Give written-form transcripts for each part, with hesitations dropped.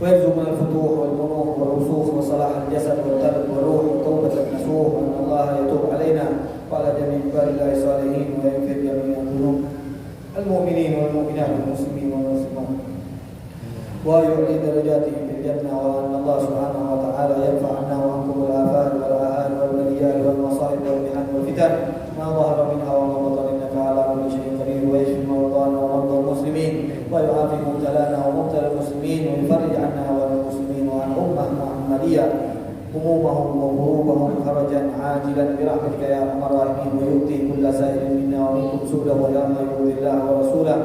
ويرزقنا الفتوح والبنوح والرسوخ وصلاح الجسد والقلب والروح وتوبة النسوح، وأن الله يتوب علينا وعلى جميع عباد الله الصالحين ويغفر جميع الذنوب المؤمنين والمؤمنات والمسلمين والمسلمات، ويعلي درجاتهم في الجنة، وأن الله سبحانه وتعالى يرفع عنا وعنكم الآفات والآهات والبليات والمصائب والمحن والفتن ما ظهر منها وما بطن، إنك على كل شيء قدير، ويشفي مرضانا ومرضى المسلمين، ويعافي مبتلانا ومبتلى المسلمين، ويفرج عنا وعن المسلمين وعن أمة محمدية همومهم وكروبهم فرجا عاجلا برحمتك يا أرحم الراحمين، ويؤتي كل سائل منا ومنكم سؤله ويرضى يرضي الله ورسوله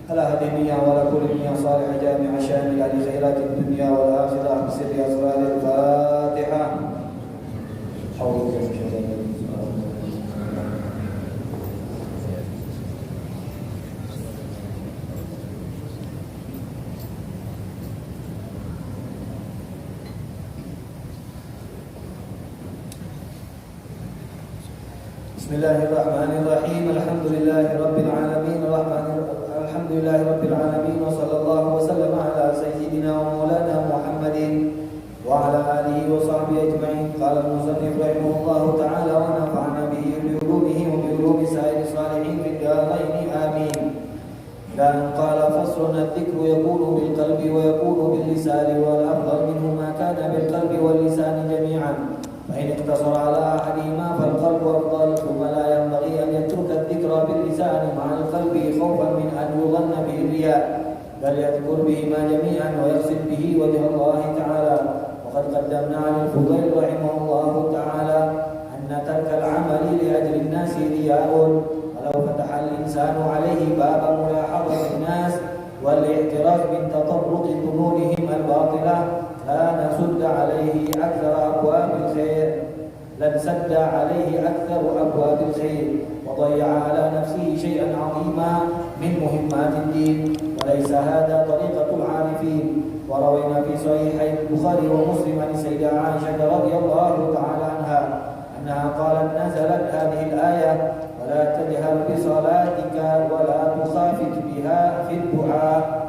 على هذه النية وعلى كل نية صالحة جامع شاملة لخيرات الدنيا والآخرة بسر أسرار الفاتحة. حول بسم الله الرحمن الرحيم. الحمد لله رب العالمين الحمد لله رب العالمين، وصلى الله وسلم على سيدنا ومولانا محمد وعلى آله وصحبه أجمعين. قال المصنف رحمه الله تعالى ونفعنا به بعلومه وبعلوم سائر الصالحين في الدارين آمين. لأن قال فصل الذكر يكون بالقلب ويكون باللسان، والأفضل منه ما كان بالقلب واللسان جميعا، فإن اقتصر على أحدهما فالقلب أفضل، ثم لا ينبغي أن يترك الذكر باللسان مع القلب خوفا من أن يظن به الرياء، بل يذكر بهما جميعا ويقصد به وجه الله تعالى. وقد قدمنا عن الفضيل رحمه الله تعالى أن ترك العمل لأجل الناس رياء، ولو فتح الإنسان عليه باب ملاحظة الناس والاعتراف من تطرق ظنونهم الباطلة لنسد عليه أكثر أبواب الخير، وضيع على نفسه شيئا عظيما من مهمات الدين، وليس هذا طريقة العارفين. وروينا في صحيحي البخاري ومسلم عن السيدة عائشة رضي الله تعالى عنها أنها قالت نزلت هذه الآية ولا تجهر بصلاتك ولا تخافت بها في الدعاء.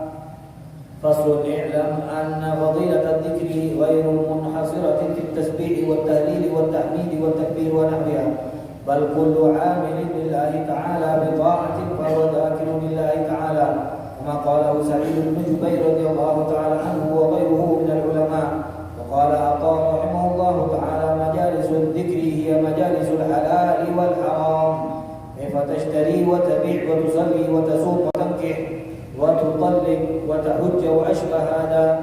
فصل اعلم أن فضيلة الذكر غير منحصرة في التسبيح والتهليل والتحميد والتكبير ونحوها، بل كل عامل لله تعالى بطاعة فهو ذاكر لله تعالى، كما قاله سعيد بن جبير رضي الله تعالى عنه وغيره من العلماء. وقال عطاء رحمه الله تعالى مجالس الذكر هي مجالس الحلال والحرام، كيف تشتري وتبيع وتصلي وتصوم وتنكح وتطلق وتحج وأشبه هذا.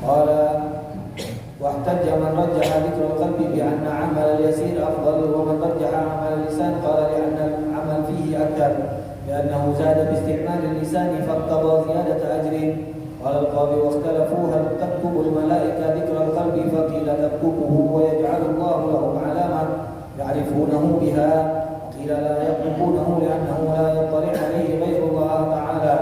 قال واحتج من رجح ذكر القلب بأن عمل اليسير أفضل، ومن رجح عمل اللسان قال لأن العمل فيه أكثر، لأنه زاد باستعمال اللسان فاقتضى زيادة أجر. قال القاضي واختلفوا هل تكتب الملائكة ذكر القلب، فقيل تكتبه ويجعل الله لهم علامة يعرفونه بها، وقيل لا يكتبونه لأنه لا يطلع عليه غير الله تعالى.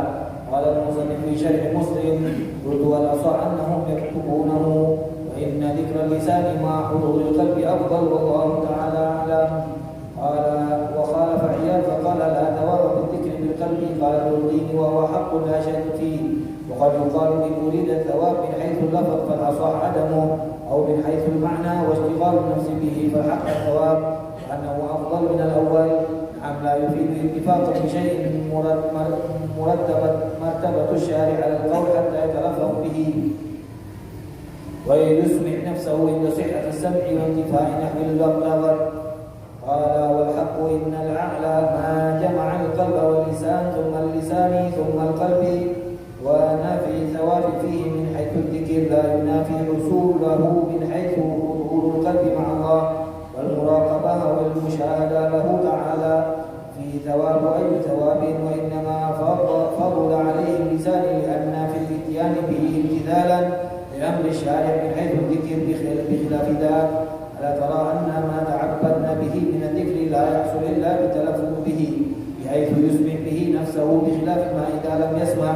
قال المصنف في شرح مسلم رد والأصح أنهم يكتبونه، وإن ذكر اللسان مع حضور القلب أفضل والله تعالى أعلم. قال وخالف عياد فقال لا ثواب بالذكر بالقلب، قال ابن الدين وهو حق لا شك فيه. وقد يقال إن أريد الثواب من حيث اللفظ فالأصح عدمه، أو من حيث المعنى واشتغال النفس به فالحق الثواب، وأنه أفضل من الأول. نعم لا يفيد اتفاقا بشيء مرتبة الشارع على القول حتى يتلفظ به ويسمع نفسه عند صحة السمع وانتفاء نحو اللغة. قال والحق إن العقل ما جمع القلب واللسان ثم اللسان ثم القلب، ونافي الثواب فيه من حيث الذكر لا ينافي حصوله من حيث حضور القلب مع الله والمراقبة والمشاهدة له تعالى في ثواب أي ثواب، وإنما فضل عليه اللسان لأن في الاتيان به امتثالا لأمر الشارع من حيث الذكر بخلاف ذاك. ألا ترى أن ما تعبدنا به من الذكر لا يحصل إلا بالتلفظ به بحيث يسمع به نفسه، بخلاف ما إذا لم يسمع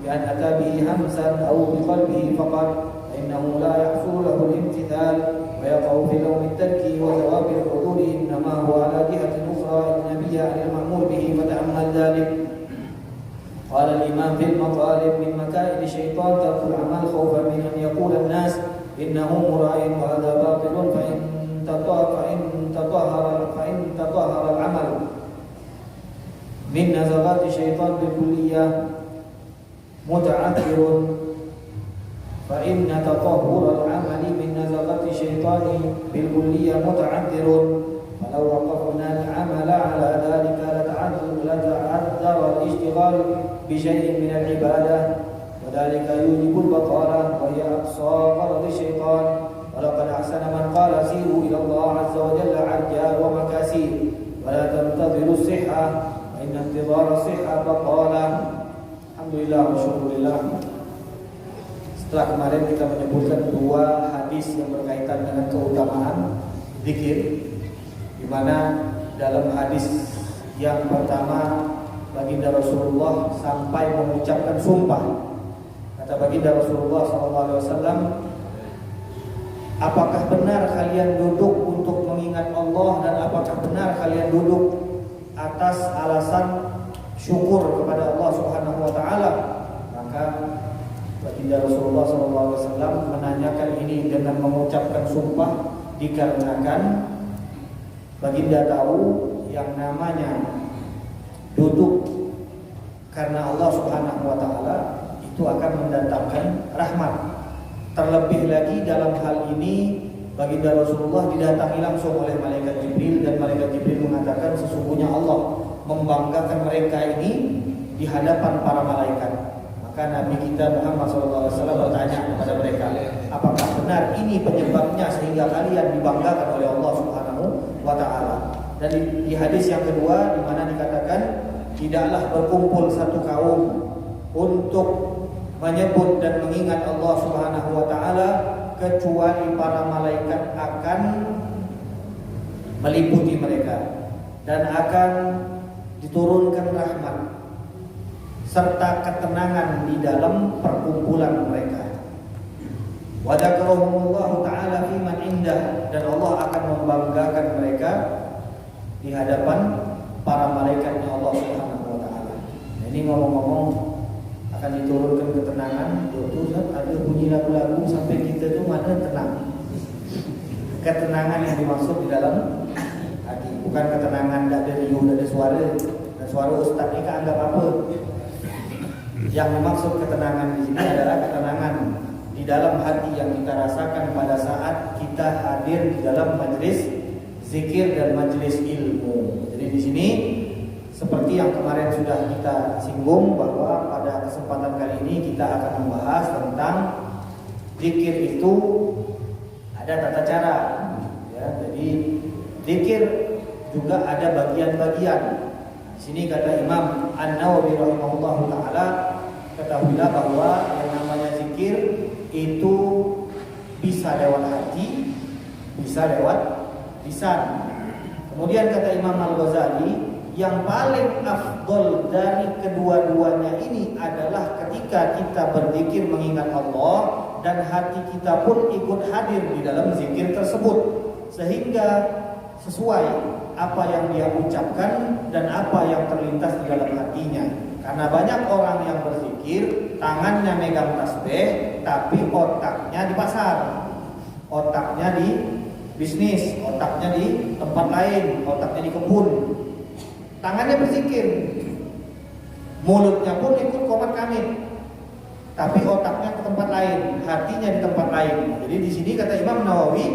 بأن أتى به همسا أو بقلبه فقط، فإنه لا يحصل له الامتثال ويقع في لوم الترك وثواب الحضور، إنما هو على جهة أخرى أجنبية عن المأمور به، فتأمل ذلك. قال الإمام في المطالب: من مكائد الشيطان ترك العمل خوفا من أن يقول الناس إنه مراء، وهذا باطل، فإن تطهر العمل من نزغات الشيطان بالكلية متعذر، فإن تطهر العمل من نزغات الشيطان بالكلية متعذر، فلو وقفنا العمل على ذلك لتعذر الاشتغال بشيء من العبادة، وذلك يوجب البطالة وهي أقصى غرض الشيطان. ولقد أحسن من قال: سيروا إلى الله عز وجل عرجاء ومكاسير، ولا تنتظروا الصحة، فإن انتظار الصحة بطالة. Alhamdulillah wa syukurillah. Setelah kemarin kita menyebutkan dua hadis yang berkaitan dengan keutamaan zikir, di mana dalam hadis yang pertama baginda Rasulullah sampai mengucapkan sumpah. Kata baginda Rasulullah SAW, apakah benar kalian duduk untuk mengingat Allah, dan apakah benar kalian duduk atas alasan syukur kepada Allah Subhanahu wa taala? Maka baginda Rasulullah SAW menanyakan ini dengan mengucapkan sumpah, dikarenakan baginda tahu yang namanya duduk karena Allah Subhanahu wa taala itu akan mendatangkan rahmat. Terlebih lagi dalam hal ini baginda Rasulullah didatangi langsung oleh malaikat Jibril, dan malaikat Jibril mengatakan sesungguhnya Allah membanggakan mereka ini di hadapan para malaikat. Maka Nabi kita Muhammad SAW bertanya kepada mereka, apakah benar ini penyebabnya sehingga kalian dibanggakan oleh Allah Subhanahu wa taala? Dan di hadis yang kedua di mana dikatakan tidaklah berkumpul satu kaum untuk menyebut dan mengingat Allah Subhanahu wa taala kecuali para malaikat akan meliputi mereka dan akan diturunkan rahmat serta ketenangan di dalam perkumpulan mereka. Wa dzakarahumullahu ta'ala fi man indah, dan Allah akan membanggakan mereka di hadapan para malaikatnya Allah Subhanahu wa taala. Ini ngomong-ngomong akan diturunkan ketenangan, itu ada bunyi lagu-lagu sampai kita tuh mana tenang. Ketenangan yang dimaksud di dalam hati, bukan ketenangan tidak ada riuh, tidak ada suara. Dan suara ustaz ini kan anggap apa? Yang dimaksud ketenangan di sini adalah ketenangan di dalam hati yang kita rasakan pada saat kita hadir di dalam majelis zikir dan majelis ilmu. Jadi di sini seperti yang kemarin sudah kita singgung, bahwa pada kesempatan kali ini kita akan membahas tentang zikir itu ada tata cara. Ya, jadi zikir juga ada bagian-bagian. Di sini kata Imam An-Nawawi rahimahullahu taala, ketahuilah bahwa yang namanya zikir itu bisa lewat hati, bisa lewat lisan. Kemudian kata Imam Al-Ghazali, yang paling afdol dari kedua-duanya ini adalah ketika kita berzikir mengingat Allah dan hati kita pun ikut hadir di dalam zikir tersebut, sehingga sesuai apa yang dia ucapkan dan apa yang terlintas di dalam hatinya. Karena banyak orang yang berzikir, tangannya megang tasbih, tapi otaknya di pasar, otaknya di bisnis, otaknya di tempat lain, otaknya di kebun. Tangannya berzikir, mulutnya pun ikut komat kamit, tapi otaknya ke tempat lain, hatinya di tempat lain. Jadi di sini kata Imam Nawawi,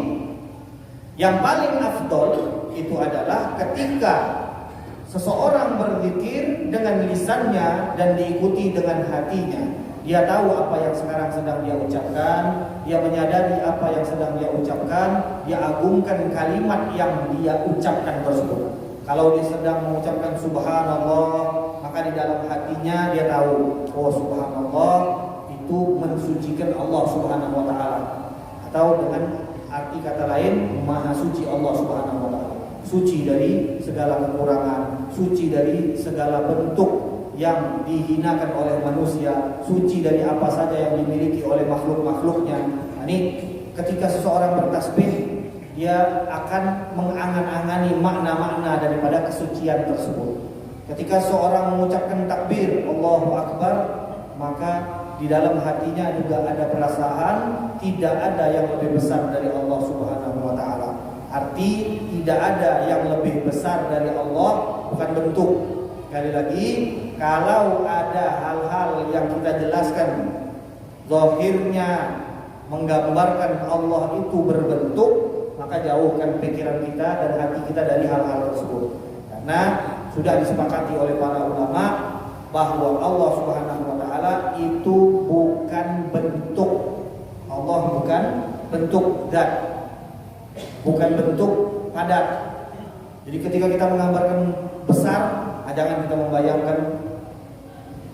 yang paling afdol itu adalah ketika seseorang berzikir dengan lisannya dan diikuti dengan hatinya. Dia tahu apa yang sekarang sedang dia ucapkan, dia menyadari apa yang sedang dia ucapkan, dia agungkan kalimat yang dia ucapkan tersebut. Kalau dia sedang mengucapkan subhanallah, maka di dalam hatinya dia tahu, oh subhanallah itu mensucikan Allah Subhanahu wa taala. Atau dengan arti kata lain, maha suci Allah Subhanahu wa taala. Suci dari segala kekurangan, suci dari segala bentuk yang dihinakan oleh manusia, suci dari apa saja yang dimiliki oleh makhluk-makhluknya. Ini ketika seseorang bertasbih, dia akan mengangan-angani makna-makna daripada kesucian tersebut. Ketika seorang mengucapkan takbir Allahu Akbar, maka di dalam hatinya juga ada perasaan tidak ada yang lebih besar dari Allah Subhanahu wa taala. Arti tidak ada yang lebih besar dari Allah, bukan bentuk. Sekali lagi, kalau ada hal-hal yang kita jelaskan zahirnya menggambarkan Allah itu berbentuk, maka jauhkan pikiran kita dan hati kita dari hal-hal tersebut. Karena sudah disepakati oleh para ulama bahwa Allah Subhanahu wa taala itu bukan bentuk. Allah bukan bentuk zat, bukan bentuk padat. Jadi ketika kita menggambarkan besar, jangan kita membayangkan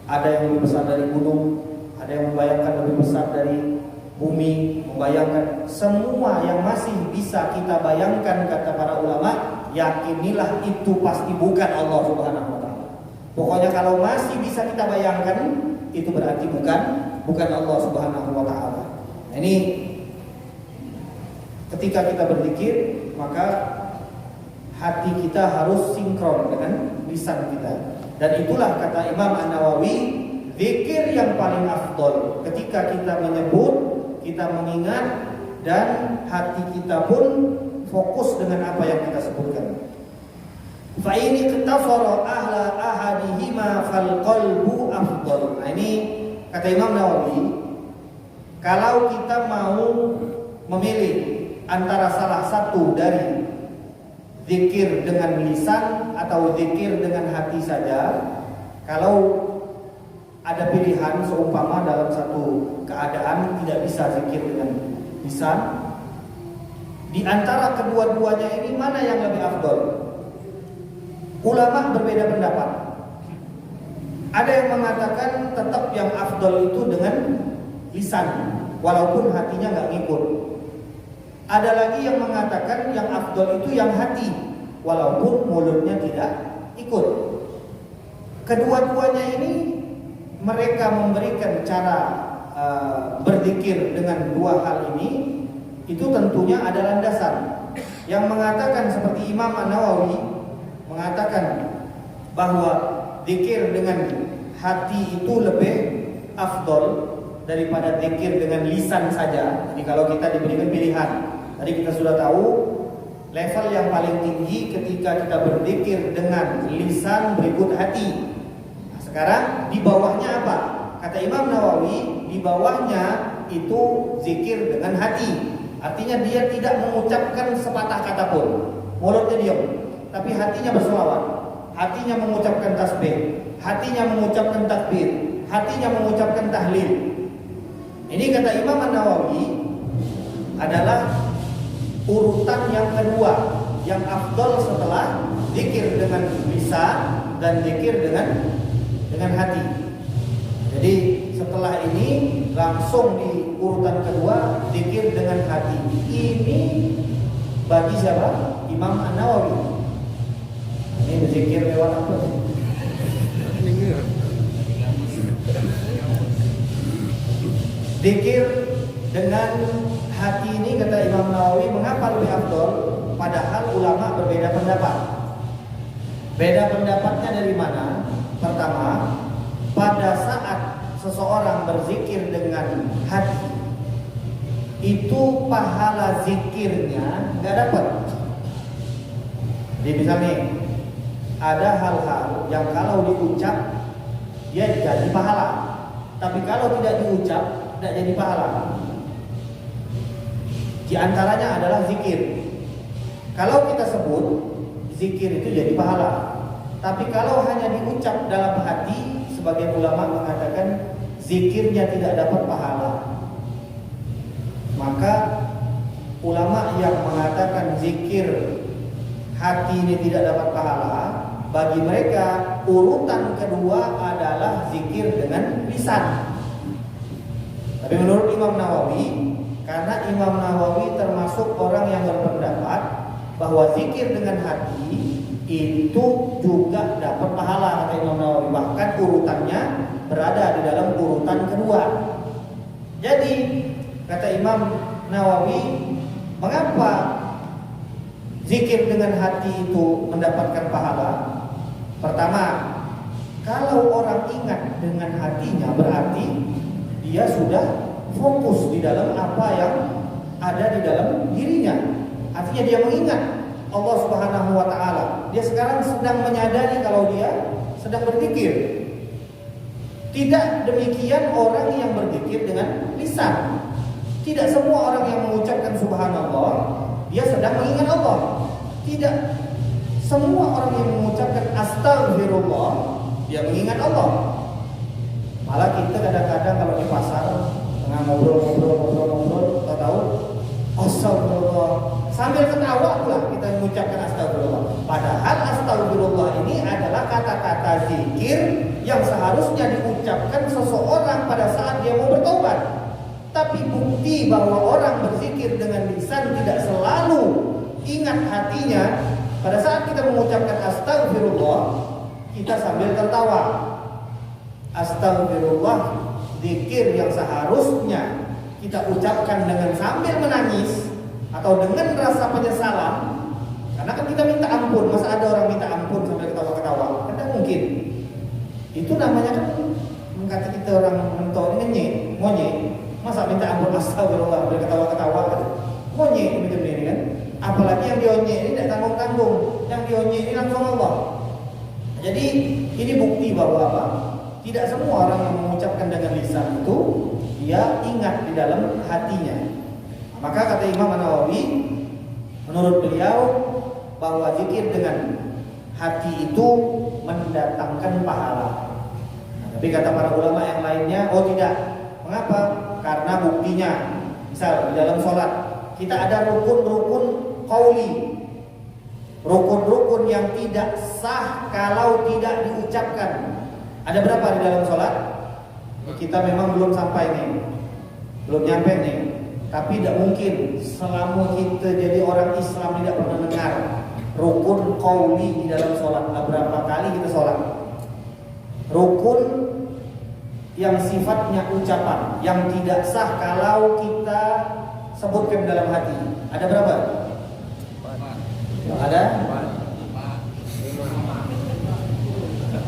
ada yang lebih besar dari gunung, ada yang membayangkan lebih besar dari bumi, membayangkan semua yang masih bisa kita bayangkan, kata para ulama, yakinilah itu pasti bukan Allah Subhanahu wa taala. Pokoknya kalau masih bisa kita bayangkan, itu berarti bukan Allah Subhanahu wa taala. Nah, ini ketika kita berzikir, maka hati kita harus sinkron dengan lisan kita. Dan itulah kata Imam An-Nawawi, zikir yang paling afdol ketika kita menyebut, kita mengingat, dan hati kita pun fokus dengan apa yang kita sebutkan. Fa ini iktafara ahla ahadihima fal qalbu afdal. Nah, ini kata Imam Nawawi, kalau kita mau memilih antara salah satu dari zikir dengan lisan atau zikir dengan hati saja, kalau ada pilihan seumpama dalam satu keadaan tidak bisa zikir dengan lisan, di antara kedua-duanya ini mana yang lebih afdol? Ulama berbeda pendapat. Ada yang mengatakan tetap yang afdol itu dengan lisan, walaupun hatinya nggak ngikut. Ada lagi yang mengatakan yang afdol itu yang hati, walaupun mulutnya tidak ikut. Kedua-duanya ini mereka memberikan cara berzikir dengan dua hal ini, itu tentunya ada landasan. Yang mengatakan seperti Imam An-Nawawi mengatakan bahwa zikir dengan hati itu lebih afdol daripada zikir dengan lisan saja. Jadi kalau kita diberikan pilihan, tadi kita sudah tahu level yang paling tinggi ketika kita berzikir dengan lisan berikut hati. Nah, sekarang di bawahnya apa? Kata Imam Nawawi, di bawahnya itu zikir dengan hati. Artinya dia tidak mengucapkan sepatah kata pun, mulutnya diam, tapi hatinya berselawat, hatinya mengucapkan tasbih, hatinya mengucapkan takbir, hatinya mengucapkan tahlil. Ini kata Imam An-Nawawi adalah urutan yang kedua, yang afdol setelah zikir dengan lisan dan zikir dengan hati. Jadi setelah ini langsung di urutan kedua zikir dengan hati. Ini bagi siapa? Imam An-Nawawi. Ini berzikir lewat apa? Zikir dengan hati ini kata Imam Nawawi mengapa lebih afdol? Padahal ulama berbeda pendapat. Beda pendapatnya dari mana? Pertama, pada saat seseorang berzikir dengan hati, itu pahala zikirnya nggak dapat. Jadi misalnya ada hal-hal yang kalau diucap dia jadi pahala, tapi kalau tidak diucap tidak jadi pahala. Di antaranya adalah zikir. Kalau kita sebut zikir itu jadi pahala, tapi kalau hanya diucap dalam hati, sebagian ulama mengatakan zikirnya tidak dapat pahala. Maka ulama yang mengatakan zikir hati ini tidak dapat pahala, bagi mereka urutan kedua adalah zikir dengan lisan. Tapi menurut Imam Nawawi, karena Imam Nawawi termasuk orang yang berpendapat bahwa zikir dengan hati itu juga dapat pahala, kata Imam Nawawi. Bahkan urutannya berada di dalam urutan kedua. Jadi Kata Imam Nawawi, mengapa zikir dengan hati itu mendapatkan pahala? Pertama, kalau orang ingat dengan hatinya berarti dia sudah fokus di dalam apa yang ada di dalam dirinya. Artinya dia mengingat Allah Subhanahu wa taala. Dia sekarang sedang menyadari kalau dia sedang berzikir. Tidak demikian orang yang berzikir dengan lisan. Tidak semua orang yang mengucapkan subhanallah dia sedang mengingat Allah. Tidak semua orang yang mengucapkan astagfirullah dia mengingat Allah. Malah kita kadang-kadang kalau di pasar tengah ngobrol, tahu astagfirullah sambil ketawa pula kita mengucapkan astagfirullah. Padahal astagfirullah ini adalah kata-kata zikir yang seharusnya diucapkan seseorang pada saat dia mau bertobat. Tapi bukti bahwa orang berzikir dengan lisan tidak selalu ingat hatinya. Pada saat kita mengucapkan astagfirullah, kita sambil tertawa. Astagfirullah, zikir yang seharusnya kita ucapkan dengan sambil menangis atau dengan rasa penyesalan. Karena kan kita minta ampun, masa ada orang minta ampun sambil ketawa-ketawa? Kan tidak mungkin. Itu namanya kan kata kita orang mentor ini monyet. Masa minta ampun astagfirullah sambil ketawa-ketawa kan? Monyet macam ini kan? Apalagi yang dionyek ini tidak tanggung-tanggung, yang dionyek ini langsung Allah. Jadi ini bukti bahwa apa? Tidak semua orang yang mengucapkan dengan lisan itu dia ingat di dalam hatinya. Maka kata Imam Nawawi, menurut beliau bahwa zikir dengan hati itu mendatangkan pahala. Tapi kata para ulama yang lainnya, oh tidak. Mengapa? Karena buktinya, misal di dalam sholat kita ada rukun-rukun qauli, rukun-rukun yang tidak sah kalau tidak diucapkan. Ada berapa di dalam sholat? Kita memang belum sampai nih, belum nyampe nih. Tapi tidak mungkin selama kita jadi orang Islam tidak pernah dengar rukun qauli di dalam sholat. Berapa kali kita sholat? Rukun yang sifatnya ucapan, yang tidak sah kalau kita sebutkan dalam hati. Ada berapa? Ada?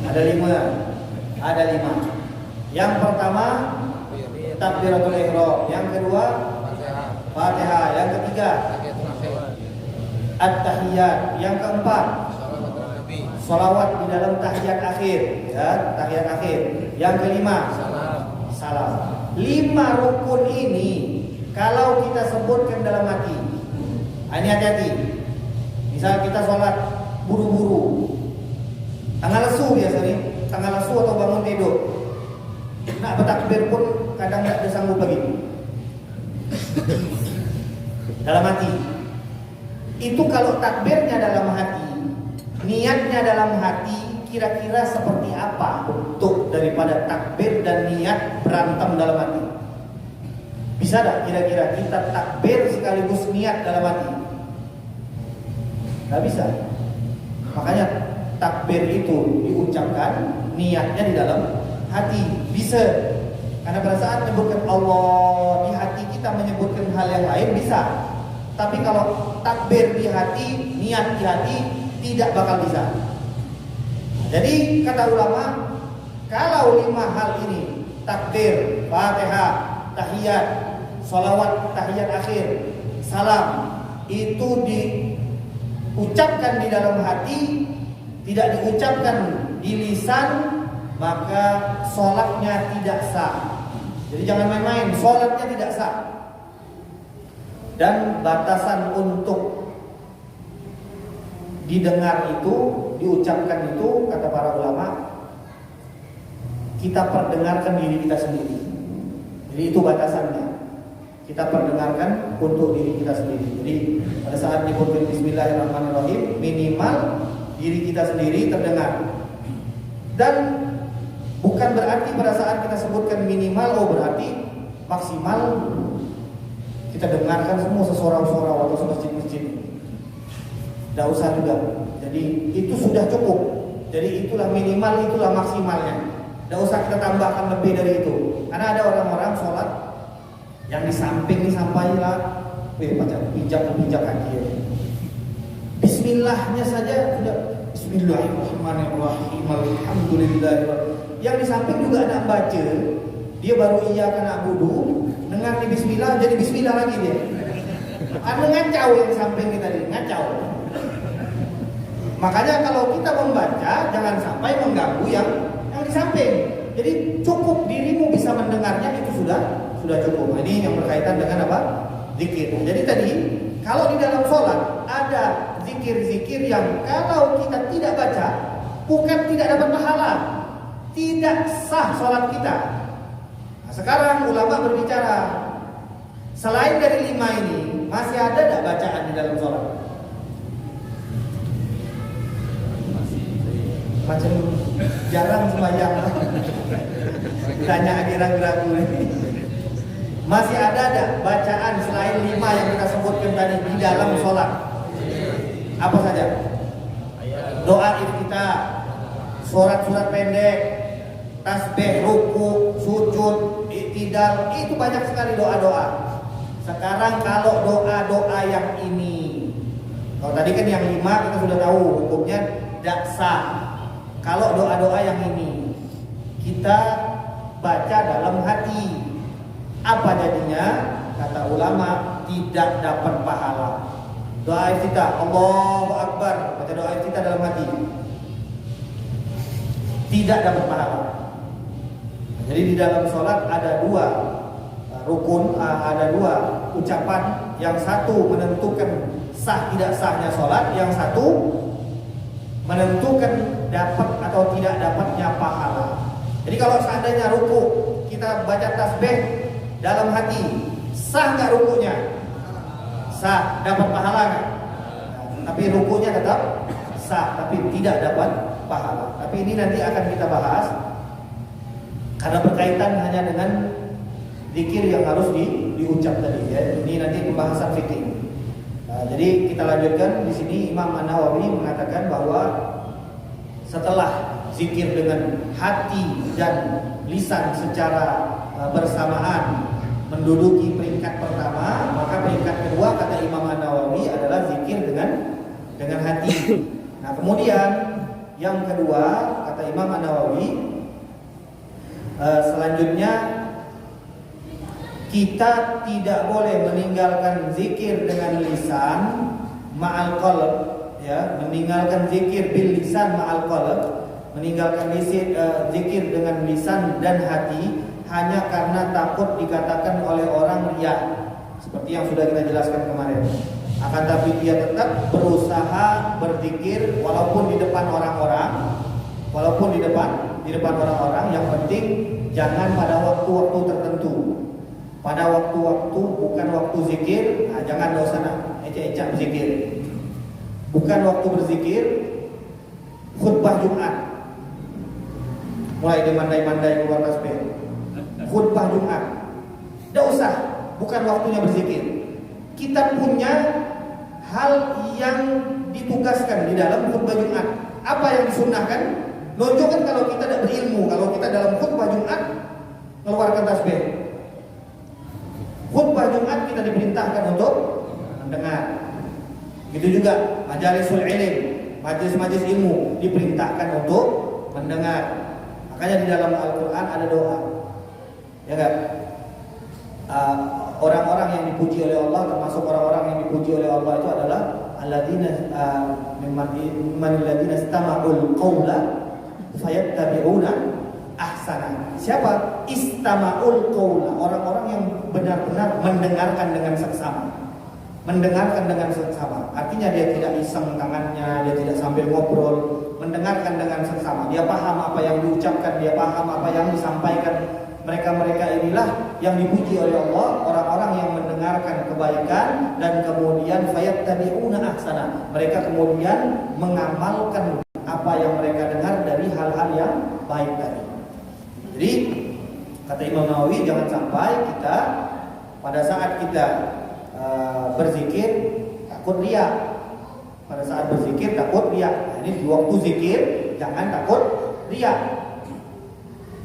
Ada 5. Ada 5. Yang pertama takbiratul ihram, yang kedua Fatihah, yang ketiga at-tahiyat, yang keempat salawat di dalam tahiyat akhir, ya, tahiyat akhir. Yang kelima salam. 5 rukun ini kalau kita sebutkan dalam hati, ini hati-hati. Misal kita sholat buru-buru, tengah lesu biasa nih, tengah lesu atau bangun tidur, nak bertakbir pun kadang tak ada sanggup lagi. Dalam hati. Itu kalau takbirnya dalam hati, niatnya dalam hati, kira-kira seperti apa bentuk daripada takbir dan niat berantem dalam hati? Bisa tak kira-kira kita takbir sekaligus niat dalam hati? Tidak bisa. Makanya takbir itu diucapkan, niatnya di dalam hati. Bisa. Karena pada saat menyebutkan Allah di hati kita menyebutkan hal yang lain bisa. Tapi kalau takbir di hati, niat di hati tidak bakal bisa. Jadi kata ulama, kalau 5 hal ini, takbir, Fatihah, tahiyat, salawat, tahiyat akhir, salam, itu diucapkan di dalam hati, tidak diucapkan di lisan, maka sholatnya tidak sah. Jadi jangan main-main, sholatnya tidak sah. Dan batasan untuk didengar itu, diucapkan itu, kata para ulama, kita perdengarkan diri kita sendiri. Jadi itu batasannya. Kita perdengarkan untuk diri kita sendiri. Jadi pada saat nyebutkan Bismillahirrahmanirrahim, minimal diri kita sendiri terdengar. Dan bukan berarti pada saat kita sebutkan minimal, oh berarti maksimal kita dengarkan semua sesorang-sorang atau semasjid-masjid. Tidak usah juga. Jadi itu sudah cukup. Jadi itulah minimal, itulah maksimalnya. Tidak usah kita tambahkan lebih dari itu. Karena ada orang-orang sholat Yang di samping ini sampailah, baca pijak kaki ya. Bismillahnya saja sudah Bismillahirrahmanirrahim, alhamdulillah. Yang di samping juga ada baca, dia baru iya kena budu, dengar di Bismillah jadi Bismillah lagi dia. Ada ngacau yang samping kita tadi, ngacau. Makanya kalau kita membaca jangan sampai mengganggu yang di samping. Jadi cukup dirimu bisa mendengarnya itu sudah cukup. Ini yang berkaitan dengan apa? Zikir. Jadi tadi kalau di dalam sholat ada zikir-zikir yang kalau kita tidak baca bukan tidak dapat pahala, tidak sah sholat kita. Nah, sekarang ulama berbicara selain dari 5 ini masih ada tidak bacaan di dalam sholat? Macam jarang sembahyang. Tanya ragu-ragu ini. Masih ada bacaan selain 5 yang kita sebutkan tadi di dalam sholat? Apa saja? Doa iftitah, surat-surat pendek, tasbih, ruku, sujud, i'tidal, itu banyak sekali doa-doa. Sekarang kalau doa-doa yang ini, kalau tadi kan yang 5 kita sudah tahu hukumnya tidak sah. Kalau doa-doa yang ini kita baca dalam hati, apa jadinya? Kata ulama tidak dapat pahala. Doa iftitah, Allahu Akbar, baca doa iftitah dalam hati, tidak dapat pahala. Jadi di dalam sholat ada 2 rukun, ada 2 ucapan. Yang satu menentukan sah tidak sahnya sholat, yang satu menentukan dapat atau tidak dapatnya pahala. Jadi kalau seandainya ruku kita baca tasbih dalam hati, sah nggak rukunya? Sah, dapat pahala nggak? Tapi rukunya tetap sah, tapi tidak dapat pahala. Tapi ini nanti akan kita bahas karena berkaitan hanya dengan zikir yang harus diucap tadi ya. Ini nanti pembahasan fikih. Jadi kita lanjutkan di sini. Imam An-Nawawi mengatakan bahwa setelah zikir dengan hati dan lisan secara bersamaan menduduki peringkat pertama, maka peringkat kedua kata Imam An-Nawawi adalah zikir dengan hati. Nah, kemudian yang kedua kata Imam An-Nawawi, selanjutnya kita tidak boleh meninggalkan zikir dengan lisan ma'al qalb, ya, meninggalkan zikir bil lisan ma'al qalb, meninggalkan zikir dengan lisan dan hati hanya karena takut dikatakan oleh orang riya, seperti yang sudah kita jelaskan kemarin. Akan tapi dia tetap berusaha berzikir walaupun di depan orang-orang, yang penting jangan pada waktu-waktu tertentu. Pada waktu-waktu bukan waktu zikir, nah jangan dosa ecek-ecek berzikir. Bukan waktu berzikir, khutbah Jumat mulai dimandai-mandai keluar tasbih. Khutbah Jumat, tidak usah, bukan waktunya berzikir. Kita punya hal yang ditugaskan di dalam khutbah Jumat. Apa yang disunnahkan? Nunjukkan kalau kita tidak berilmu. Kalau kita dalam khutbah Jumat mengeluarkan tasbih. Khutbah Jumat kita diperintahkan untuk mendengar. Begitu juga majalisul ilm, majelis-majelis ilmu diperintahkan untuk mendengar. Makanya di dalam Al-Quran ada doa, ya kan? Orang-orang yang dipuji oleh Allah, termasuk orang-orang yang dipuji oleh Allah itu adalah alladzina mimman alladzina istama'ul qawla fayattabi'una ahsana. Siapa? Istama'ul qawla, orang-orang yang benar-benar mendengarkan dengan seksama. Mendengarkan dengan seksama, artinya dia tidak iseng tangannya, dia tidak sambil ngobrol, mendengarkan dengan seksama. Dia paham apa yang diucapkan, dia paham apa yang disampaikan. Mereka-mereka inilah yang dipuji oleh Allah, orang-orang yang mendengarkan kebaikan dan kemudian fayattabi'una ahsana. Mereka kemudian mengamalkan apa yang mereka dengar dari hal-hal yang baik tadi. Jadi kata Imam Nawawi, jangan sampai kita pada saat kita berzikir takut riya. Pada saat berzikir takut riya. Ini di waktu zikir jangan takut riya.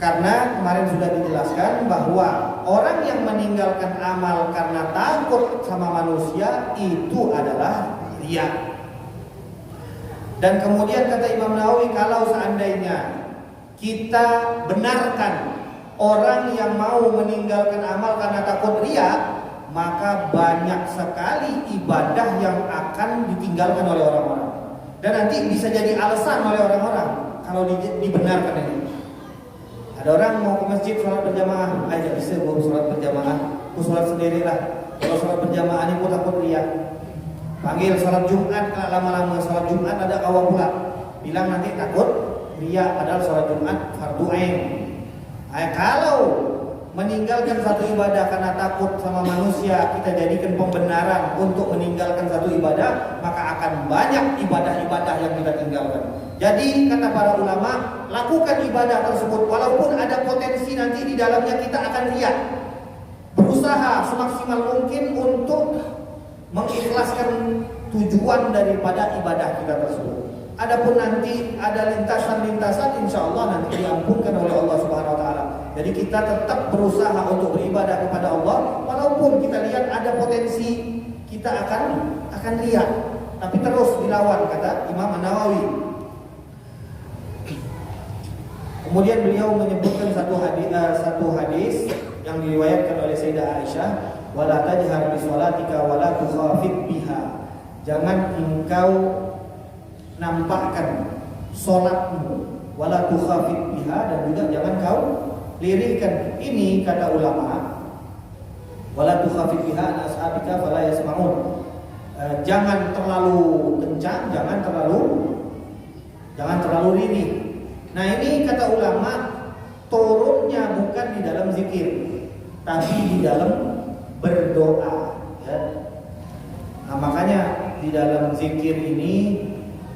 Karena kemarin sudah dijelaskan bahwa orang yang meninggalkan amal karena takut sama manusia itu adalah riya. Dan kemudian kata Imam Nawawi, kalau seandainya kita benarkan orang yang mau meninggalkan amal karena takut riya, maka banyak sekali ibadah yang akan ditinggalkan oleh orang-orang. Dan nanti bisa jadi alasan oleh orang-orang kalau dibenarkan ini. Ada orang mau ke masjid sholat berjamaah, tidak bisa gue sholat berjamaah, gue sholat sendirilah. Kalau sholat berjamaah ini gue takut riya. Panggil sholat Jumat, lama-lama sholat Jumat ada kawal pula, bilang nanti takut riya, padahal sholat Jumat fardu ain. Kalau meninggalkan satu ibadah karena takut sama manusia, kita jadikan pembenaran untuk meninggalkan satu ibadah, maka akan banyak ibadah-ibadah yang kita tinggalkan. Jadi kata para ulama, lakukan ibadah tersebut walaupun ada potensi nanti di dalamnya kita akan riya. Berusaha semaksimal mungkin untuk mengikhlaskan tujuan daripada ibadah kita tersebut. Adapun nanti ada lintasan-lintasan, insya Allah nanti diampunkan oleh Allah Subhanahu Wa Taala. Jadi kita tetap berusaha untuk beribadah kepada Allah, walaupun kita lihat ada potensi kita akan riya, tapi terus dilawan, kata Imam An-Nawawi. Kemudian beliau menyebutkan satu hadis yang diriwayatkan oleh Sayyidah Aisyah, wala tajhar bi shalatika wala tukhafit biha. Jangan engkau nampakkan salatmu, wala tukhafit biha, dan juga jangan kau lirihkan. Ini kata ulama, wala tukhafit biha an ashabika fala yasma'un. Jangan terlalu kencang, jangan terlalu lirih. Nah, ini kata ulama turunnya bukan di dalam zikir, tapi di dalam berdoa, ya. Nah, makanya di dalam zikir ini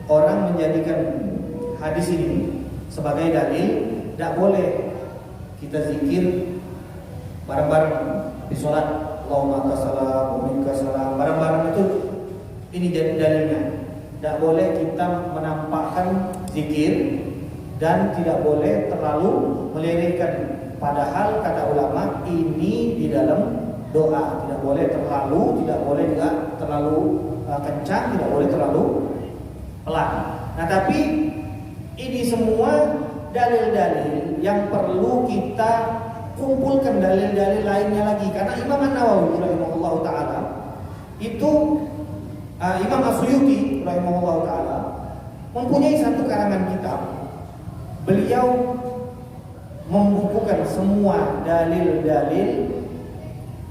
orang menjadikan hadis ini sebagai dalil. Tidak boleh kita zikir bareng-bareng di sholat, Allahumma tassalam wa minka salam, bareng-bareng itu ini jadi dalilnya. Tidak boleh kita menampakkan zikir dan tidak boleh terlalu melirihkan. Padahal kata ulama ini di dalam doa, tidak boleh terlalu, tidak boleh juga terlalu kencang, tidak boleh terlalu pelan. Nah, tapi ini semua dalil-dalil yang perlu kita kumpulkan dalil-dalil lainnya lagi, karena Imam An-Nawawi rahimahullah taala itu Imam As-Suyuti rahimahullah taala mempunyai satu karangan kitab. Beliau membukukan semua dalil-dalil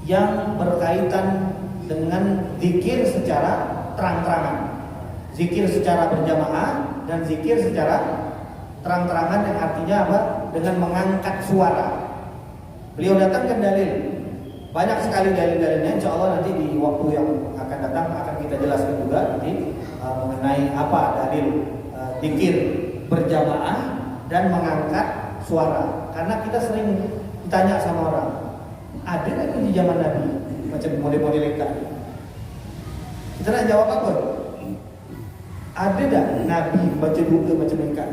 yang berkaitan dengan zikir secara terang-terangan, zikir secara berjamaah dan zikir secara terang-terangan, yang artinya apa? Dengan mengangkat suara. Beliau datangkan dalil, banyak sekali dalil-dalilnya. Insya Allah nanti di waktu yang akan datang akan kita jelaskan juga nanti mengenai apa dalil zikir berjamaah dan mengangkat suara. Karena kita sering ditanya sama orang, ada nggak di zaman Nabi macam model-model ikan? Kita nak jawab apa? Ada tak Nabi baca doa macam ikan?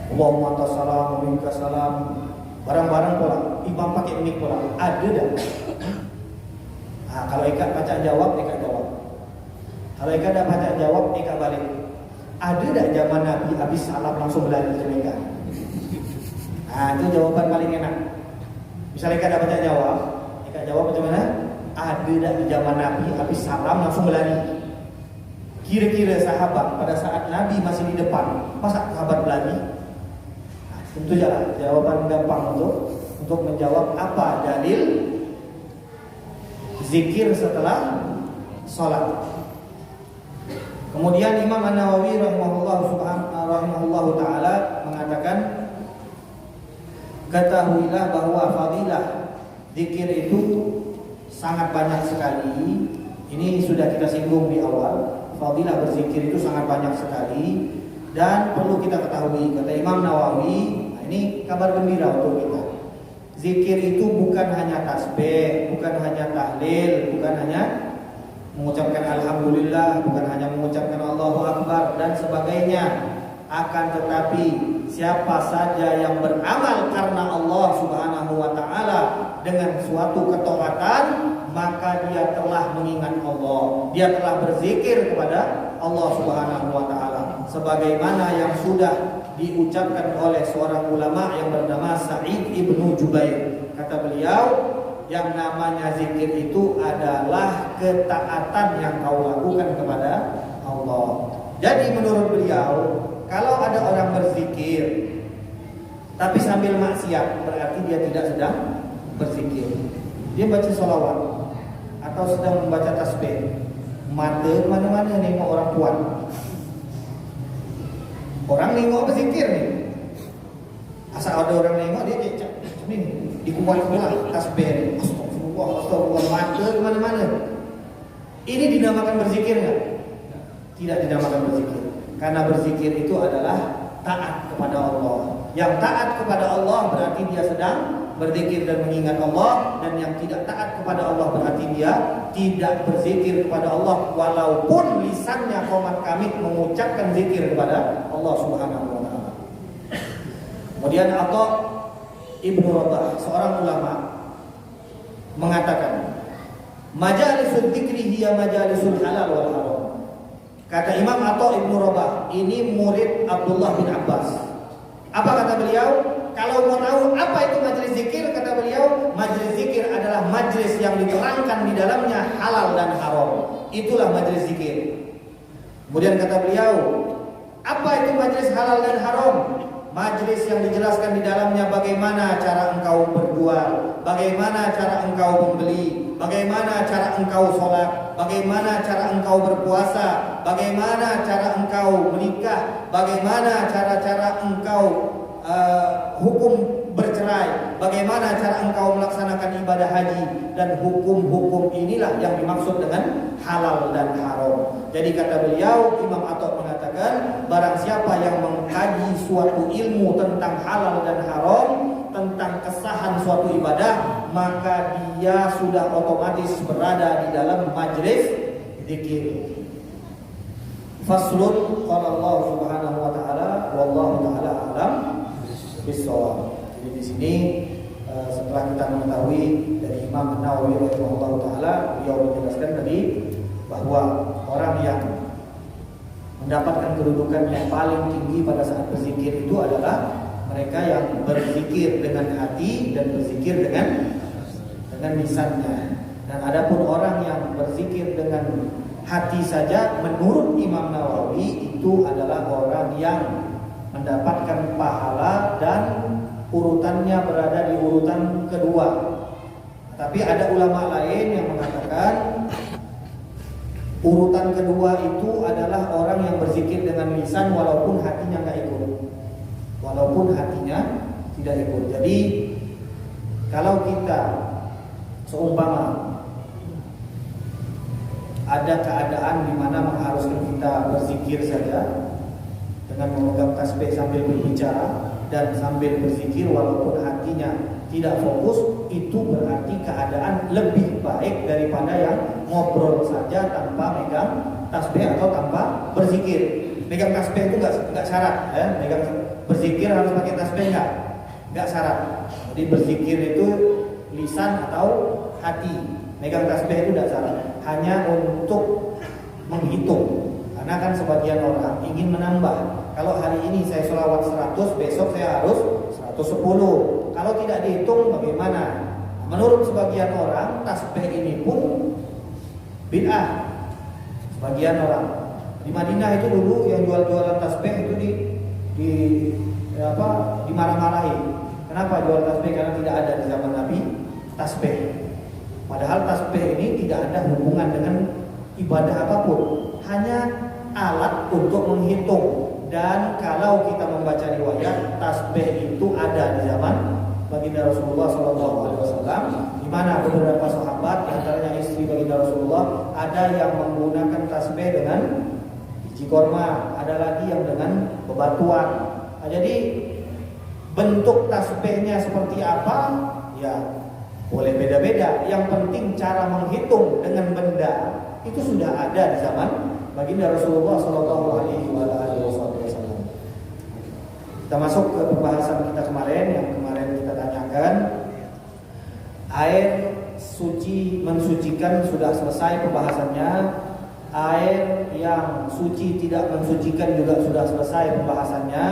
Allahumma tassalam wa minka salam, barang-barang pula, imam pakai mic pula. Ada tak? Nah, kalau ikan baca jawab, ikan jawab. Kalau ikan dah baca jawab, ikan balik. Ada tak zaman Nabi habis salam langsung berlari macam ikan? Nah, itu jawaban paling enak. Misalnya ikan dah baca jawab, ikan jawab macam mana? Ada tak di zaman Nabi habis salam langsung berlari? Kira-kira sahabat pada saat Nabi masih di depan, masa sahabat berlari? Nah, tentu jalan jawaban gampang untuk menjawab apa dalil zikir setelah sholat. Kemudian Imam An-Nawawi rahimahullahu taala mengatakan, ketahuilah bahwa fadilah zikir itu sangat banyak sekali. Ini sudah kita singgung di awal. Fadilah berzikir itu sangat banyak sekali dan perlu kita ketahui, kata Imam Nawawi. Nah, ini kabar gembira untuk kita. Zikir itu bukan hanya tasbih, bukan hanya tahlil, bukan hanya mengucapkan alhamdulillah, bukan hanya mengucapkan Allahu Akbar dan sebagainya. Akan tetapi siapa saja yang beramal karena Allah Subhanahu wa taala dengan suatu ketaatan, maka dia telah mengingat Allah. Dia telah berzikir kepada Allah Subhanahu wa taala sebagaimana yang sudah diucapkan oleh seorang ulama yang bernama Sa'id ibnu Jubair. Kata beliau, yang namanya zikir itu adalah ketaatan yang kau lakukan kepada Allah. Jadi menurut beliau, kalau ada orang berzikir tapi sambil maksiat, berarti dia tidak sedang berzikir. Dia baca sholawat atau sedang membaca tasbih, mata mana-mana nengok orang tuan. Orang nengok berzikir nih. Asal ada orang nengok dia cecak ni dikuat-kuat tasbih ni. Astagfirullah, astagfirullah, mata mana-mana. Ini dinamakan berzikir enggak? Tidak dinamakan berzikir. Karena berzikir itu adalah taat kepada Allah. Yang taat kepada Allah berarti dia sedang berzikir dan mengingat Allah, dan yang tidak taat kepada Allah berarti dia tidak berzikir kepada Allah walaupun lisannya qomat kamit mengucapkan zikir kepada Allah Subhanahu wa taala. Kemudian Atha Ibnu Rabah, seorang ulama, mengatakan, majalisul dzikri hiya majalisul halal wal haram. Kata Imam Atha Ibnu Rabah, ini murid Abdullah bin Abbas. Apa kata beliau? Kalau mau tahu apa itu majlis zikir, kata beliau, majlis zikir adalah majlis yang diterangkan di dalamnya halal dan haram. Itulah majlis zikir. Kemudian kata beliau, apa itu majlis halal dan haram? Majlis yang dijelaskan di dalamnya bagaimana cara engkau berjual, bagaimana cara engkau membeli, bagaimana cara engkau sholat, bagaimana cara engkau berpuasa, bagaimana cara engkau menikah, bagaimana cara-cara engkau hukum bercerai, bagaimana cara engkau melaksanakan ibadah haji, dan hukum-hukum inilah yang dimaksud dengan halal dan haram. Jadi kata beliau, Imam Atha mengatakan, barang siapa yang mengkaji suatu ilmu tentang halal dan haram, tentang kesahan suatu ibadah, maka dia sudah otomatis berada di dalam majlis zikir. Faslun qala Allah Subhanahu wa taala wallahu taala alam bisawab. Jadi di sini setelah kita mengetahui dari Imam Nawawi rahimahullah taala, beliau menjelaskan tadi bahwa orang yang mendapatkan kedudukan yang paling tinggi pada saat berzikir itu adalah mereka yang berzikir dengan hati dan berzikir dengan lisannya. Dan adapun orang yang berzikir dengan hati saja, menurut Imam Nawawi itu adalah orang yang mendapatkan pahala dan urutannya berada di urutan kedua. Tapi ada ulama lain yang mengatakan urutan kedua itu adalah orang yang berzikir dengan lisan walaupun hatinya nggak ikut, walaupun hatinya tidak ikut. Jadi kalau kita seumpama ada keadaan di mana mengharuskan kita berzikir saja dengan memegang tasbih sambil berbicara dan sambil berzikir walaupun hatinya tidak fokus, itu berarti keadaan lebih baik daripada yang ngobrol saja tanpa megang tasbih atau tanpa berzikir. Megang tasbih itu nggak syarat, ya. Megang berzikir harus pakai tasbih nggak syarat. Jadi berzikir itu lisan atau hati. Megang tasbih itu nggak syarat, hanya untuk menghitung. Karena kan sebagian orang ingin menambah. Kalau hari ini saya sholawat 100, besok saya harus 110. Kalau tidak dihitung bagaimana? Menurut sebagian orang, tasbih ini pun bid'ah. Sebagian orang di Madinah itu dulu yang jual-jualan tasbih itu dimarah-marahi. Kenapa jual tasbih? Karena tidak ada di zaman Nabi tasbih. Padahal tasbih ini tidak ada hubungan dengan ibadah apapun, hanya alat untuk menghitung. Dan kalau kita membaca riwayat, tasbih itu ada di zaman baginda Rasulullah SAW, di mana beberapa sahabat, antaranya istri baginda Rasulullah, ada yang menggunakan tasbih dengan biji korma, ada lagi yang dengan bebatuan. Nah, jadi bentuk tasbihnya seperti apa? Ya boleh beda-beda. Yang penting cara menghitung dengan benda itu sudah ada di zaman baginda Rasulullah SAW. Kita masuk ke pembahasan kita kemarin, yang kemarin kita tanyakan. Air suci mensucikan sudah selesai pembahasannya. Air yang suci tidak mensucikan juga sudah selesai pembahasannya.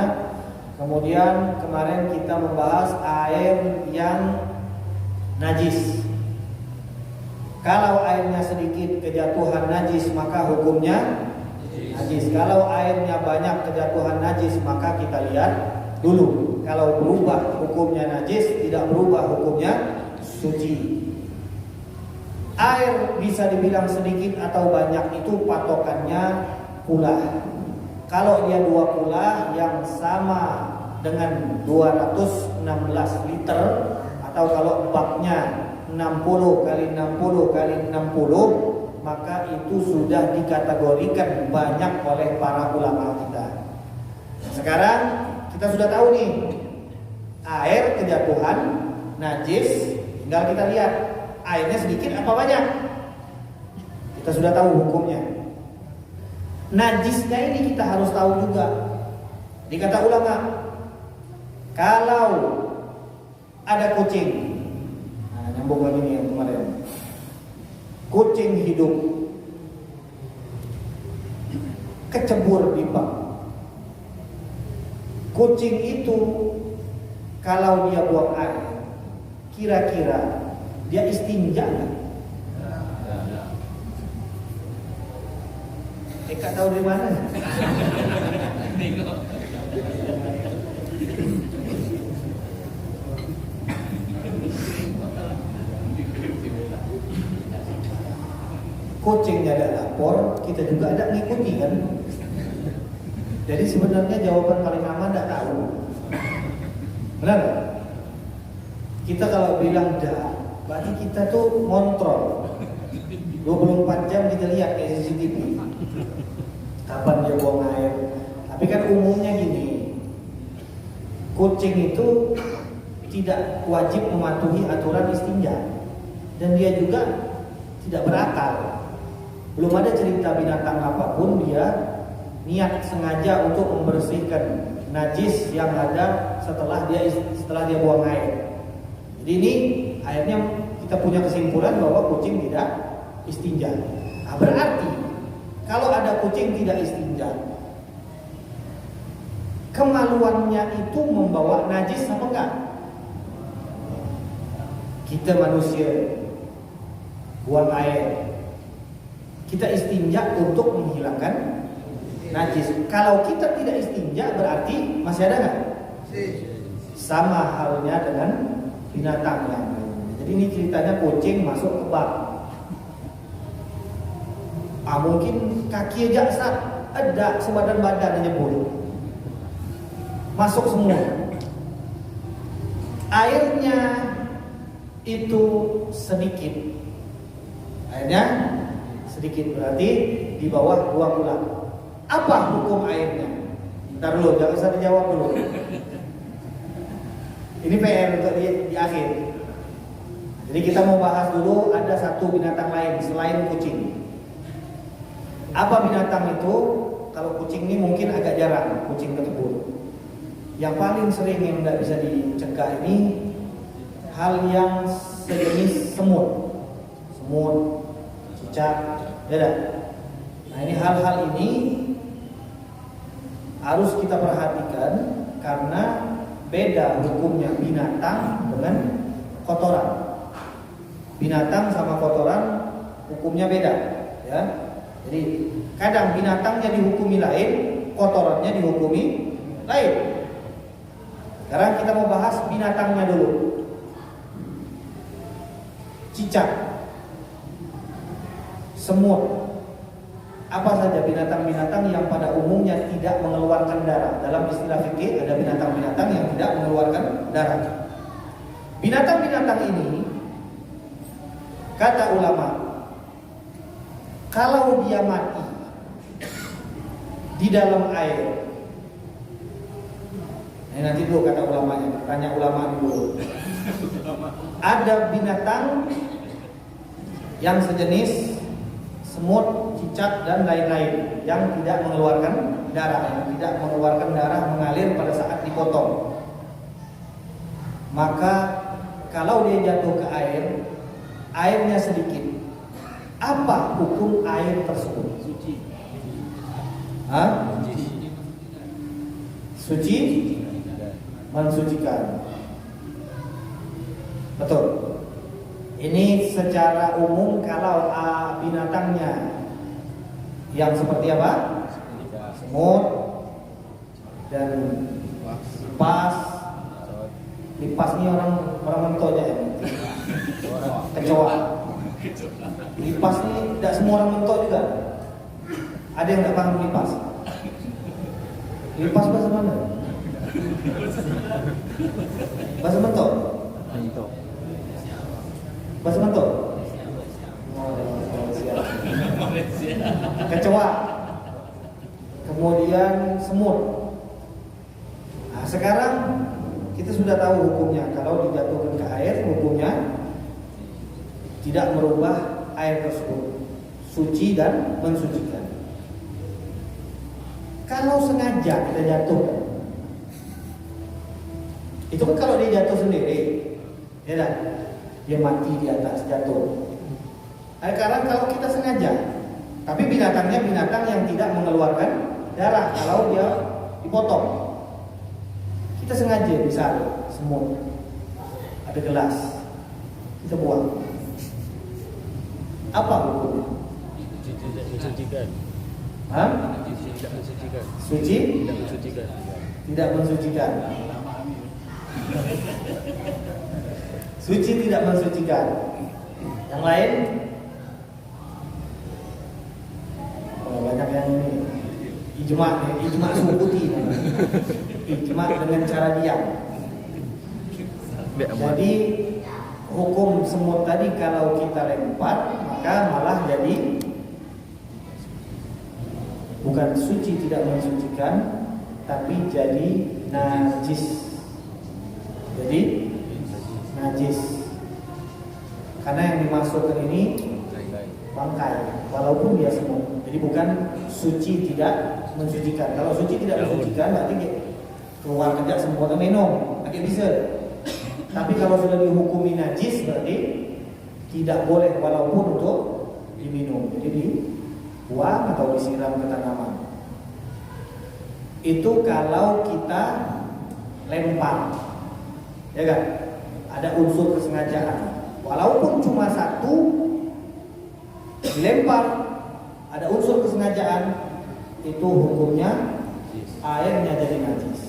Kemudian kemarin kita membahas air yang najis. Kalau airnya sedikit kejatuhan najis maka hukumnya najis. Kalau airnya banyak kejatuhan najis maka kita lihat dulu. Kalau berubah hukumnya najis, tidak berubah hukumnya suci. Air bisa dibilang sedikit atau banyak itu patokannya kula. Kalau dia 2 kula yang sama dengan 216 liter, atau kalau baknya 60 kali 60 kali 60, maka itu sudah dikategorikan banyak oleh para ulama kita. Sekarang kita sudah tahu nih, air kejatuhan najis, tinggal kita lihat airnya sedikit apa banyak. Kita sudah tahu hukumnya. Najisnya ini kita harus tahu juga. Dikata ulama, kalau ada kucing, nyambung lagi nih yang kemarin, kucing hidup kecebur di bak. Kucing itu kalau dia buang air, kira-kira dia istinja nggak? Eka tahu dari mana? Kucingnya ada lapor, kita juga ada ngikuti kan. Jadi sebenarnya jawaban paling aman tidak tahu. Benar? Kita kalau bilang dah, berarti kita tuh ngontrol 24 jam kita lihat kayak CCTV kapan dia buang air. Tapi kan umumnya gini, kucing itu tidak wajib mematuhi aturan istinja, dan dia juga tidak berakal. Belum ada cerita binatang apapun dia niat sengaja untuk membersihkan najis yang ada setelah dia buang air. Jadi ini akhirnya kita punya kesimpulan bahwa kucing tidak istinja. Nah, berarti kalau ada kucing tidak istinja, kemaluannya itu membawa najis apa enggak? Kita manusia buang air, kita istinja untuk menghilangkan najis. Kalau kita tidak istinja berarti masih ada nggak? Sama halnya dengan binatang yang lain. Jadi ini ceritanya kucing masuk ke bak. Mungkin kaki aja ada sebadan badan nyebur, masuk semua. Airnya itu sedikit. Airnya sedikit berarti di bawah 2 kula. Apa hukum airnya? Ntar dulu, jangan usah dijawab dulu. Ini PR untuk di akhir. Jadi kita mau bahas dulu ada satu binatang lain selain kucing. Apa binatang itu? Kalau kucing ini mungkin agak jarang, kucing kecebur. Yang paling sering yang tidak bisa dicegah ini hal yang sejenis semut, cicak, beda. Nah ini hal-hal ini harus kita perhatikan karena beda hukumnya binatang dengan kotoran. Binatang sama kotoran hukumnya beda, ya. Jadi kadang binatangnya dihukumi lain, kotorannya dihukumi lain. Sekarang kita mau bahas binatangnya dulu. Cicak, semut, apa saja binatang-binatang yang pada umumnya tidak mengeluarkan darah. Dalam istilah fikih ada binatang-binatang yang tidak mengeluarkan darah. Binatang-binatang ini, kata ulama, kalau dia mati di dalam air, nanti dulu kata ulamanya, tanya ulama dulu. Ada binatang yang sejenis semut, cicak dan lain-lain yang tidak mengeluarkan darah, yang tidak mengeluarkan darah mengalir pada saat dipotong. Maka kalau dia jatuh ke air, airnya sedikit, apa hukum air tersebut? Suci. Hah? Suci? Mensucikan. Betul. Ini secara umum kalau binatangnya yang seperti apa? Semut dan lipas. Lipas ini orang mentok aja ya. Kecoa. Lipas ini tidak semua orang mentok juga. Ada yang tidak paham lipas. Lipas bahasa mana? Bahasa mentok. Bahasa mentok. Kecoa. Kemudian semut. Nah, sekarang kita sudah tahu hukumnya. Kalau dijatuhkan ke air, hukumnya tidak merubah air tersebut, suci dan mensucikan. Kalau sengaja kita jatuh, itu kan kalau dia jatuh sendiri, ya kan? Dia mati di atas jatuh. Sekarang kalau kita sengaja, tapi binatangnya binatang yang tidak mengeluarkan darah, kalau dia dipotong. Kita sengaja, misal semut, ada gelas, kita buang. Apa hukumnya? Tidak mensucikan. Hah? Tidak mensucikan. Suci? Tidak mensucikan. Tidak mensucikan. Suci tidak mensucikan. Yang lain? Oh, banyak yang ini. Ijma suhu putih. Ijma dengan cara diam. Jadi hukum semut tadi kalau kita lempar maka malah jadi bukan suci tidak mensucikan, tapi jadi najis. Jadi najis karena yang dimasukkan ini bangkai, walaupun dia semut. Jadi bukan suci tidak mensucikan. Kalau suci tidak mensucikan berarti keluar kejak semua ke minum, agak bisa. Tapi kalau sudah dihukumi najis berarti tidak boleh walaupun untuk diminum. Jadi dibuang atau disiram ke tanaman. Itu kalau kita lempar, ya kan? Ada unsur kesengajaan. Walaupun cuma satu dilempar, ada unsur kesengajaan, itu hukumnya airnya jadi najis.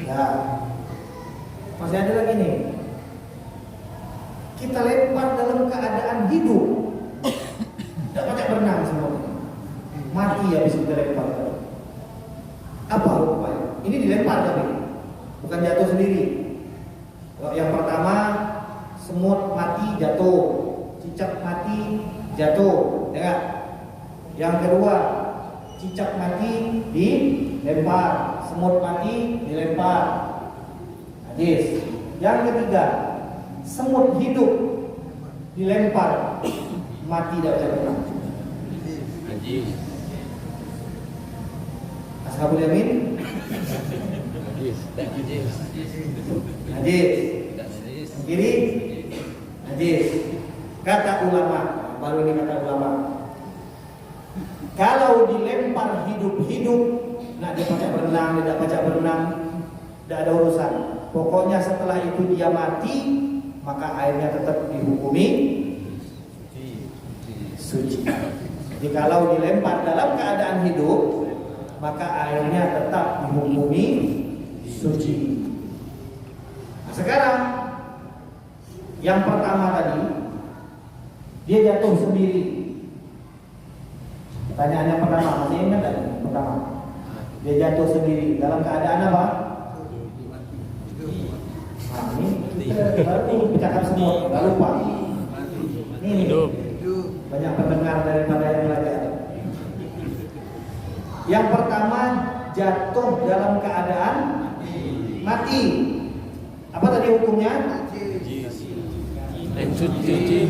Ya, masih ada lagi nih. Kita lempar dalam keadaan hidup, tidak pakai berenang semua, mati habis kita lempar. Apa hukumnya? Ini dilempar tapi bukan jatuh sendiri. Yang pertama, semut mati jatuh, cicak mati jatuh, ya. Yang kedua, cicak mati dilempar, semut mati dilempar, najis. Yang ketiga, semut hidup dilempar, mati tidak bisa berenang, Najis. Ashabul yamin Najis. najis, kiri najis. Kata ulama, baru ini kata ulama, kalau dilempar hidup-hidup, nah dia pakai berenang, tidak pakai berenang, tidak ada urusan. Pokoknya setelah itu dia mati, maka airnya tetap dihukumi suci. Jadi kalau dilempar dalam keadaan hidup, maka airnya tetap dihukumi suci. Nah, sekarang yang pertama tadi, dia jatuh sendiri. Pertanyaannya pertama, masih ingat tak? Pertama, dia jatuh sendiri dalam keadaan apa? Nah, ini kita baru bercakap semua, nggak lupa. Ini banyak pendengar daripada yang belajar. Yang pertama, jatuh dalam keadaan mati. Apa tadi hukumnya? Suci.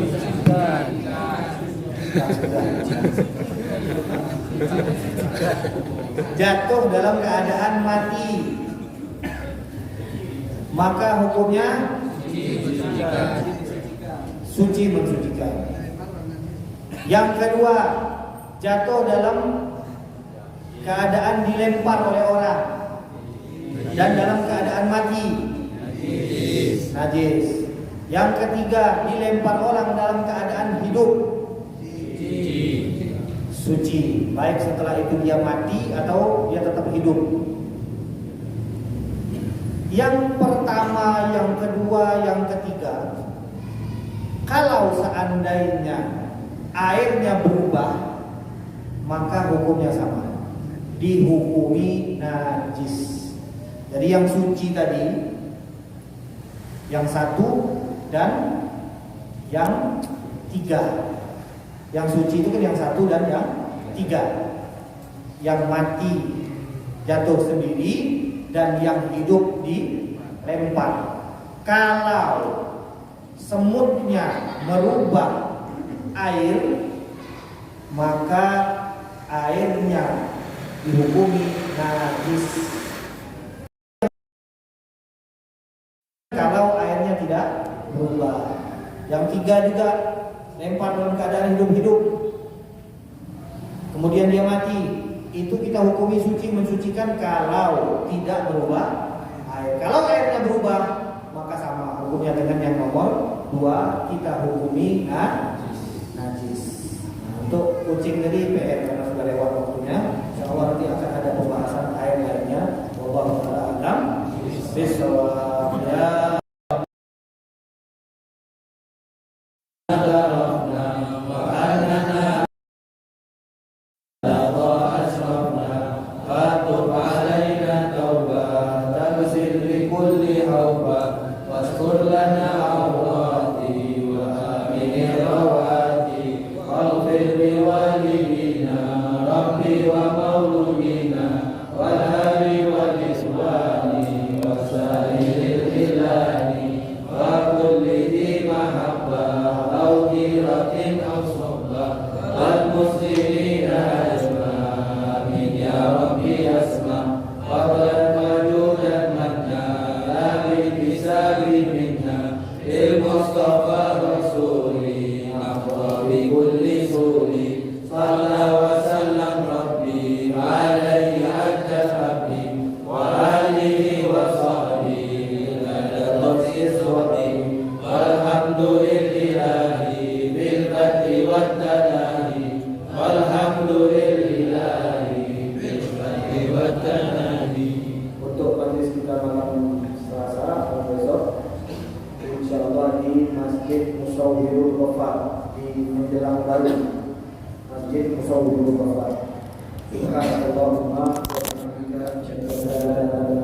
jatuh dalam keadaan mati, maka hukumnya suci mensucikan. Yang kedua, jatuh dalam keadaan dilempar oleh orang dan dalam keadaan mati, najis. Yang ketiga, dilempar orang dalam keadaan hidup, suci. Baik setelah itu dia mati atau dia tetap hidup. Yang pertama, yang kedua, yang ketiga, kalau seandainya airnya berubah, maka hukumnya sama, dihukumi najis. Jadi yang suci tadi, yang satu dan yang tiga. Yang suci itu kan yang satu dan yang tiga. Yang mati jatuh sendiri dan yang hidup dilempar. Kalau semutnya merubah air, maka airnya dihukumi najis. Kalau airnya tidak berubah. Yang tiga juga lempar dalam keadaan hidup-hidup, kemudian dia mati, itu kita hukumi suci mensucikan kalau tidak berubah air. Kalau airnya berubah, maka sama hukumnya dengan yang nomor 2, kita hukumi najis. Nah, untuk kucing tadi PR karena sudah lewat waktunya. Insyaallah nanti akan ada pembahasan air lainnya. Wallahu ta'ala a'lam bishawab. Ya untuk majelis kita malam Selasa atau besok, insyaallah di Masjid Musawwirul Wafat di Menjelang Baru, Masjid Musawwirul Wafat. Subhanallah wa bihamdihi,